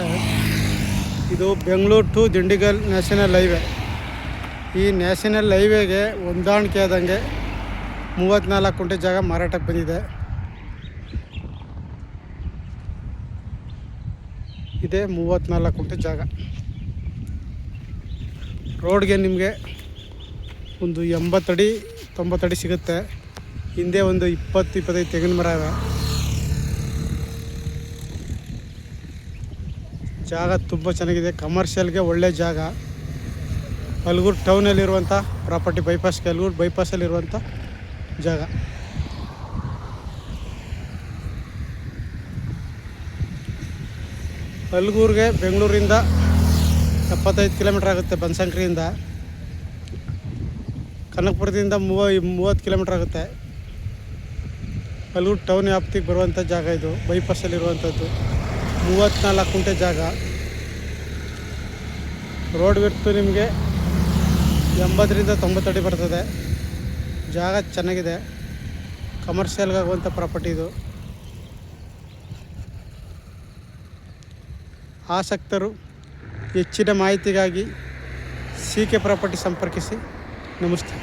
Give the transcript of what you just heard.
ನಮಸ್ತೆ. ಇದು Bengaluru to Dindigul national highway. ಈ ನ್ಯಾಷನಲ್ ಹೈವೇಗೆ ಹೊಂದಾಣಿಕೆ ಆದಂಗೆ 34 ಗುಂಟೆ ಜಾಗ ಮಾರಾಟಕ್ಕೆ ಬಂದಿದೆ. ಇದೇ 34 ಗುಂಟೆ ಜಾಗ. ರೋಡ್ಗೆ ನಿಮಗೆ ಒಂದು 80 ಅಡಿ 90 ಅಡಿ ಸಿಗುತ್ತೆ. ಹಿಂದೆ ಒಂದು 20-25 ತೆಂಗಿನ ಮರ ಇವೆ. ಜಾಗ ತುಂಬ ಚೆನ್ನಾಗಿದೆ. ಕಮರ್ಷಿಯಲ್ಗೆ ಒಳ್ಳೆ ಜಾಗ. ಅಲ್ಗೂರು ಟೌನಲ್ಲಿರುವಂಥ ಪ್ರಾಪರ್ಟಿ, ಅಲ್ಗೂರು ಬೈಪಾಸಲ್ಲಿರುವಂಥ ಜಾಗ. ಅಲ್ಗೂರಿಗೆ ಬೆಂಗಳೂರಿಂದ 75 ಕಿಲೋಮೀಟ್ರ್ ಆಗುತ್ತೆ. ಬನಶಂಕರಿಯಿಂದ. ಕನಕಪುರದಿಂದ 30 ಕಿಲೋಮೀಟ್ರ್ ಆಗುತ್ತೆ. ಅಲ್ಗೂರು ಟೌನ್ ವ್ಯಾಪ್ತಿಗೆ ಬರುವಂಥ ಜಾಗ ಇದು. ಬೈಪಾಸಲ್ಲಿರುವಂಥದ್ದು 34 ಗುಂಟೆ ಜಾಗ. ರೋಡ್ ವಿಡ್ತು ನಿಮಗೆ 80ರಿಂದ 90 ಅಡಿ ಬರ್ತದೆ. ಜಾಗ ಚೆನ್ನಾಗಿದೆ. ಕಮರ್ಷಿಯಲ್ಗಾಗುವಂಥ ಪ್ರಾಪರ್ಟಿ ಇದು. ಆಸಕ್ತರು ಹೆಚ್ಚಿನ ಮಾಹಿತಿಗಾಗಿ CK ಪ್ರಾಪರ್ಟಿ ಸಂಪರ್ಕಿಸಿ. ನಮಸ್ತೆ.